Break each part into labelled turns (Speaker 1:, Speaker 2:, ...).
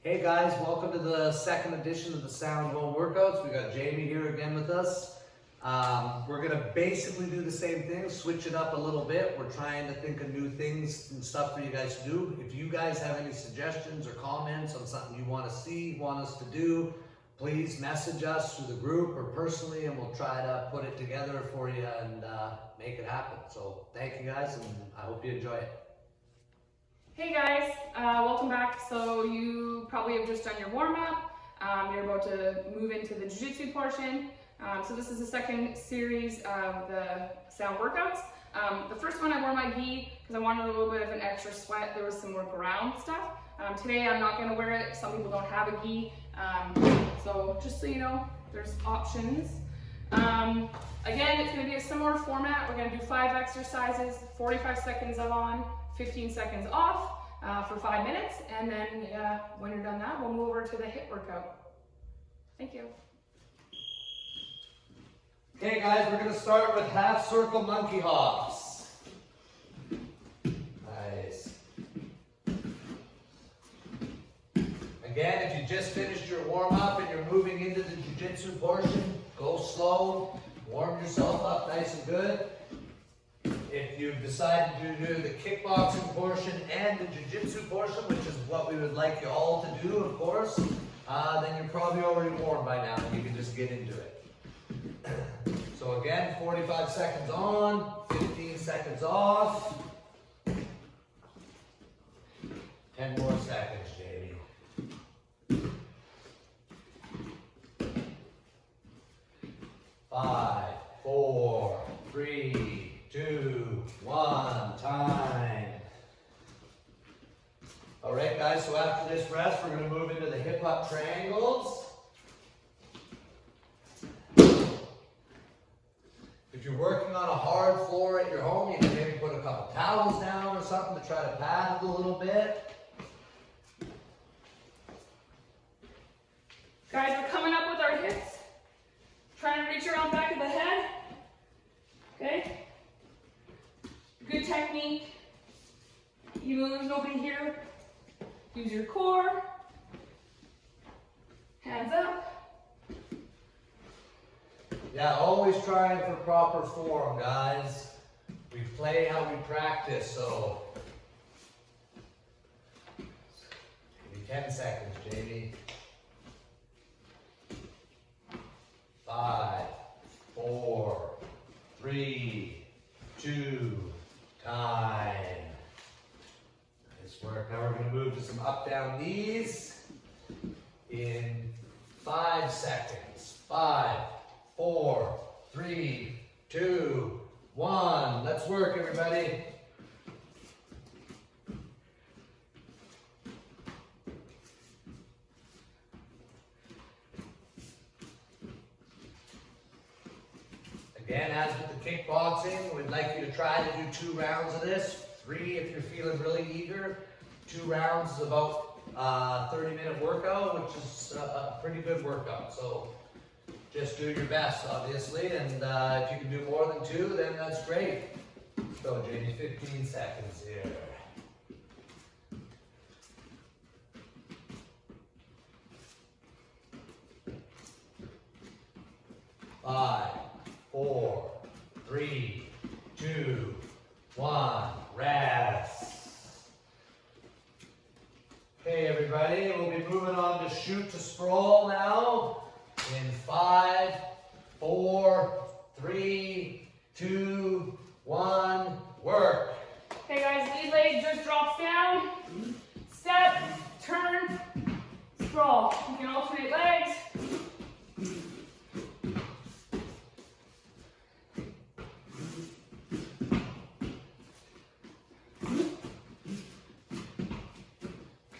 Speaker 1: Hey guys, welcome to the second edition of the Sound Home Workouts. We got Jamey here again with us. We're gonna basically do the same thing, switch it up a little bit. We're trying to think of new things and stuff for you guys to do. If you guys have any suggestions or comments on something you want to see, want us to do, please message us through the group or personally, and we'll try to put it together for you and make it happen. So thank you guys, and I hope you enjoy it.
Speaker 2: Hey guys, welcome back. So you probably have just done your warm-up. You're about to move into the Jiu-Jitsu portion. So this is the second series of the sound workouts. The first one I wore my gi because I wanted a little bit of an extra sweat. There was some more ground stuff. Today I'm not going to wear it. Some people don't have a gi. So just so you know, there's options. Again, it's going to be a similar format. We're going to do 5 exercises, 45 seconds on, 15 seconds off for 5 minutes, and then when you're done that, we'll move over to the HIIT workout. Thank you.
Speaker 1: Okay guys, we're going to start with half circle monkey hops. Nice. Again, if you just finished your warm-up and you're moving into the jiu-jitsu portion, go slow, warm yourself up nice and good. If you've decided to do the kickboxing portion and the jiu-jitsu portion, which is what we would like you all to do, of course, then you're probably already warm by now and you can just get into it. So again, 45 seconds on, 15 seconds off. 10 more seconds, Jamey. 5, 4, 3, 2, 1, time. All right, guys, so after this rest, we're going to move into the hip-hop triangles. If you're working on a hard floor at your home, you can maybe put a couple towels down or something to try to pad it a little bit.
Speaker 2: Guys, we're coming up with our hips. Trying to reach around back of the head. Okay? Good technique. Even though there's nobody here, use your core. Hands up.
Speaker 1: Yeah, always trying for proper form, guys. We play how we practice, so. Give me 10 seconds, Jamey. 5, 4, 3, 2, time. Nice work. Now we're going to move to some up-down knees in 5 seconds. 5, 4, 3, 2, 1. Let's work, everybody. Again, as with the kickboxing, we'd like you to try to do 2 rounds of this. 3 if you're feeling really eager. 2 rounds is about a 30-minute workout, which is a pretty good workout. So just do your best, obviously, and if you can do more than 2, then that's great. So, Jamey, 15 seconds here. 5, 4, 3, 2, 1, rest. Okay, everybody, we'll be moving on to shoot to sprawl now. In 5, 4, 3, 2, 1, work.
Speaker 2: Okay guys, lead leg just drops down. Step, turn, sprawl. You can alternate legs.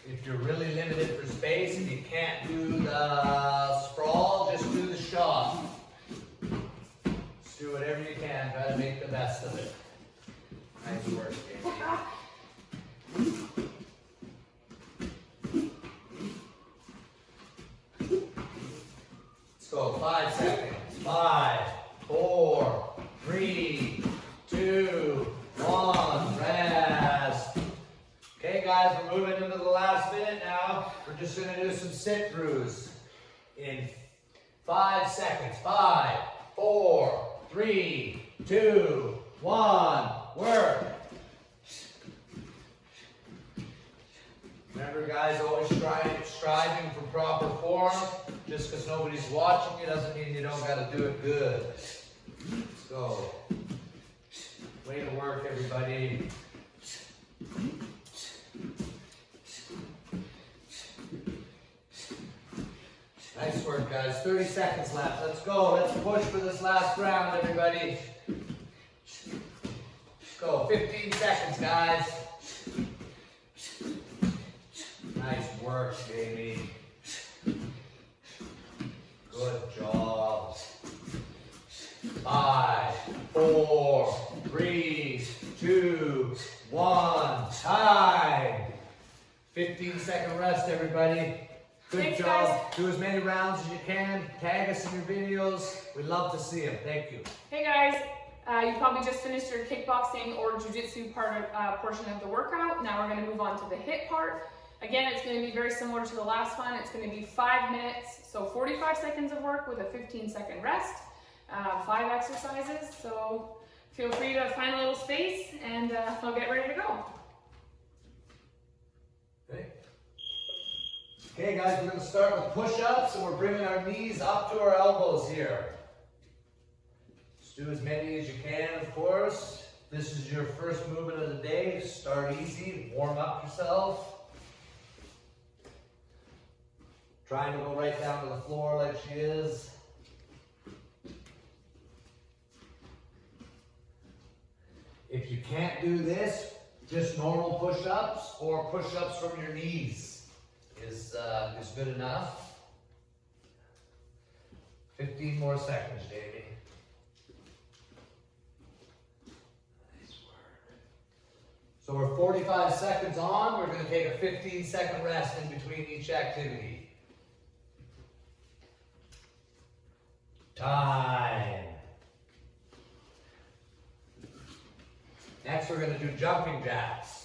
Speaker 1: If you're really limited for space and you can't do the sprawl, just do the shot. Just do whatever you can, try to make the best of it. Nice work, Jamey. Let's go, 5 seconds. 5, 4, 3, 2, 1, rest. Okay guys, we're moving into the last minute now. We're just gonna do some sit throughs in 5 seconds. 5, 4, 3, 2, 1, work. Remember guys, always striving for proper form. Just because nobody's watching you doesn't mean you don't gotta do it good. Let's go. Way to work, everybody. Nice work, guys. 30 seconds left. Let's go. Let's push for this last round, everybody. Let's go. 15 seconds, guys. Nice work, Jamey. Good job. 5, 4, 3, 2, 1. Time. 15-second rest, everybody. Good
Speaker 2: Thanks,
Speaker 1: job.
Speaker 2: guys.
Speaker 1: Do as many rounds as you can. Tag us in your videos. We'd love to see them. Thank you.
Speaker 2: Hey guys, you probably just finished your kickboxing or jiu-jitsu portion of the workout. Now we're going to move on to the HIIT part. Again, it's going to be very similar to the last one. It's going to be 5 minutes, so 45 seconds of work with a 15-second rest, 5 exercises. So feel free to find a little space and I'll get ready to go.
Speaker 1: Okay guys, we're going to start with push-ups and we're bringing our knees up to our elbows here. Just do as many as you can, of course. This is your first movement of the day. Start easy, warm up yourself. Trying to go right down to the floor like she is. If you can't do this, just normal push-ups or push-ups from your knees is good enough. 15 more seconds, Jamey. Nice work. So we're 45 seconds on. We're going to take a 15-second rest in between each activity. Time. Next, we're going to do jumping jacks.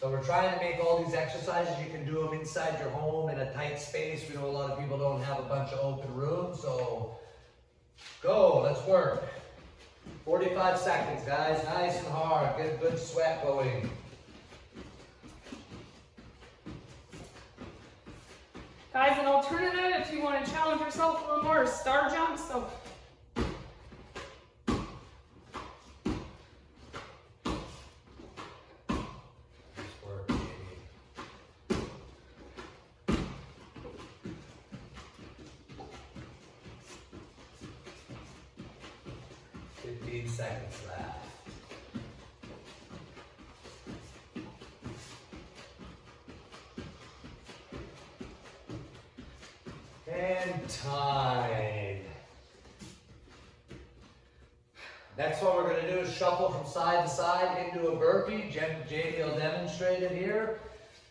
Speaker 1: So we're trying to make all these exercises. You can do them inside your home in a tight space. We know a lot of people don't have a bunch of open rooms, so go, let's work. 45 seconds, guys, nice and hard. Get a good sweat going.
Speaker 2: Guys, an alternative if you want to challenge yourself a little more is star jumps. So
Speaker 1: Work, baby. 15 seconds left. And time. Next one we're going to do is shuffle from side to side into a burpee. Jamey will demonstrate it here.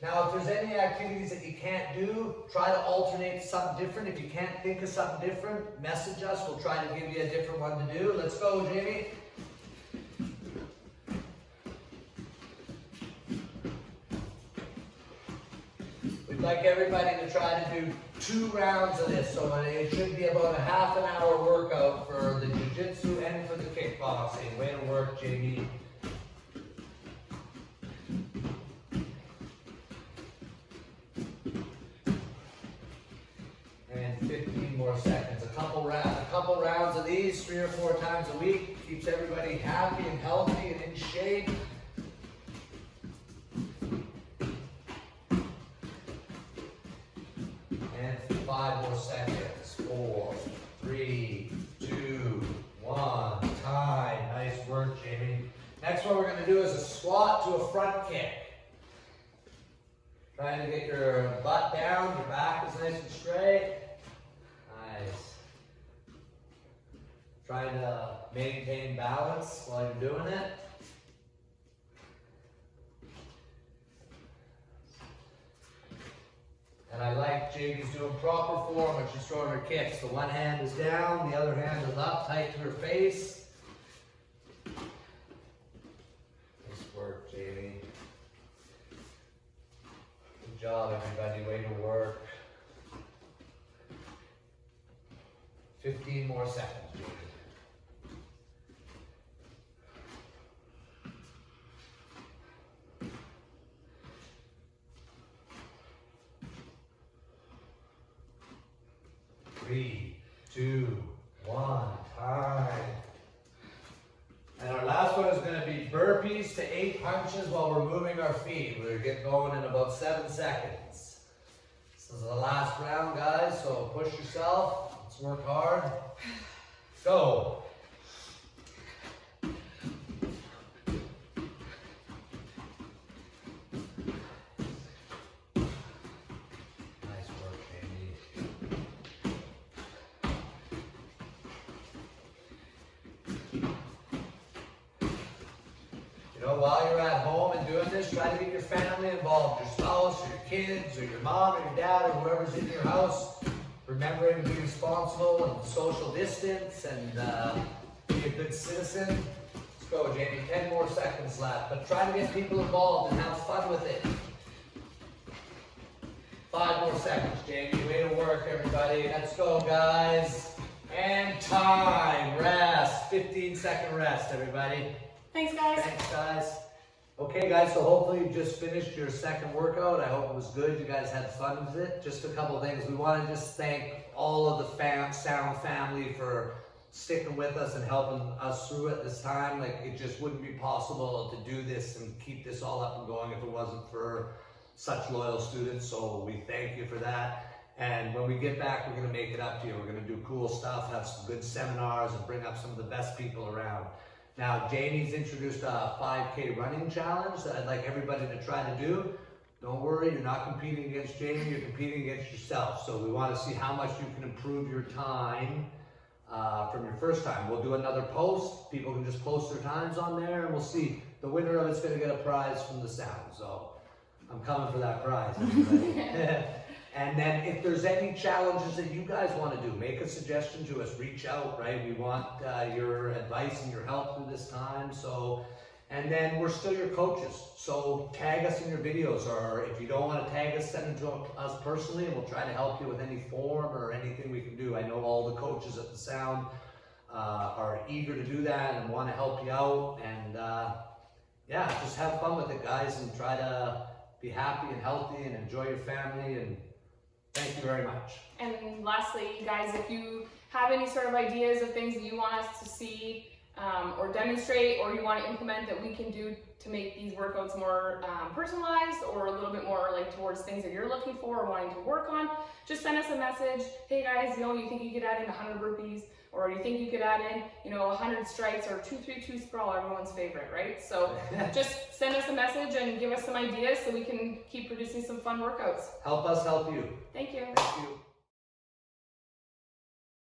Speaker 1: Now, if there's any activities that you can't do, try to alternate to something different. If you can't think of something different, message us. We'll try to give you a different one to do. Let's go, Jamey. We'd like everybody to try to do 2 rounds of this. So it should be about a half an hour workout for the jiu-jitsu and for the kickboxing. Way to work, Jamey. And 15 more seconds. A couple rounds of these 3 or 4 times a week. Keeps everybody happy and healthy and in shape. And 5 more seconds. 4, 3, 2, 1. Time. Nice work, Jamey. Next one we're going to do is a squat to a front kick. Trying to get your butt down, your back is nice and straight. Nice. Trying to maintain balance while you're doing it. And I like Jamey's doing proper form when she's throwing her kicks. The one hand is down, the other hand is up, tight to her face. Nice work, Jamey. Good job, everybody. everybody. Way to work. 15 more seconds, Jamey. Three, two, one, time. And our last one is going to be burpees to 8 punches while we're moving our feet. We're getting going in about 7 seconds. This is the last round, guys, so push yourself. Let's work hard. Go. Nice work, Jamey. You know, while you're at home and doing this, try to get your family involved, your spouse, or your kids, or your mom, or your dad, or whoever's in your house. Remembering to be responsible and social distance and be a good citizen. Let's go, Jamey. 10 more seconds left. But try to get people involved and have fun with it. 5 more seconds, Jamey. Way to work, everybody. Let's go, guys. And time. Rest. 15-second rest, everybody.
Speaker 2: Thanks, guys.
Speaker 1: Thanks, guys. Okay, guys, so hopefully you just finished your second workout. I hope it was good. You guys had fun with it. Just a couple of things. We want to just thank all of the Sound family for sticking with us and helping us through it this time. Like, it just wouldn't be possible to do this and keep this all up and going if it wasn't for such loyal students. So we thank you for that. And when we get back, we're going to make it up to you. We're going to do cool stuff, have some good seminars, and bring up some of the best people around. Now, Jamey's introduced a 5K running challenge that I'd like everybody to try to do. Don't worry, you're not competing against Jamey, you're competing against yourself. So we want to see how much you can improve your time from your first time. We'll do another post. People can just post their times on there, and we'll see. The winner of it's going to get a prize from the Sound. So I'm coming for that prize, everybody. And then if there's any challenges that you guys want to do, make a suggestion to us, reach out, right? We want your advice and your help through this time. So, and then we're still your coaches. So tag us in your videos, or if you don't want to tag us, send them to us personally, and we'll try to help you with any form or anything we can do. I know all the coaches at the Sound are eager to do that and want to help you out. And yeah, just have fun with it, guys, and try to be happy and healthy and enjoy your family. And thank you very much. And
Speaker 2: lastly, guys, if you have any sort of ideas of things that you want us to see or demonstrate, or you want to implement that we can do to make these workouts more personalized, or a little bit more like towards things that you're looking for or wanting to work on, just send us a message. Hey guys, you know, you think you could add in 100 burpees, or you think you could add in, you know, 100 strikes, or 2-3-2 sprawl, everyone's favorite, right? So just send us a message and give us some ideas so we can keep producing some fun workouts.
Speaker 1: Help us help you.
Speaker 2: Thank you.
Speaker 1: Thank you.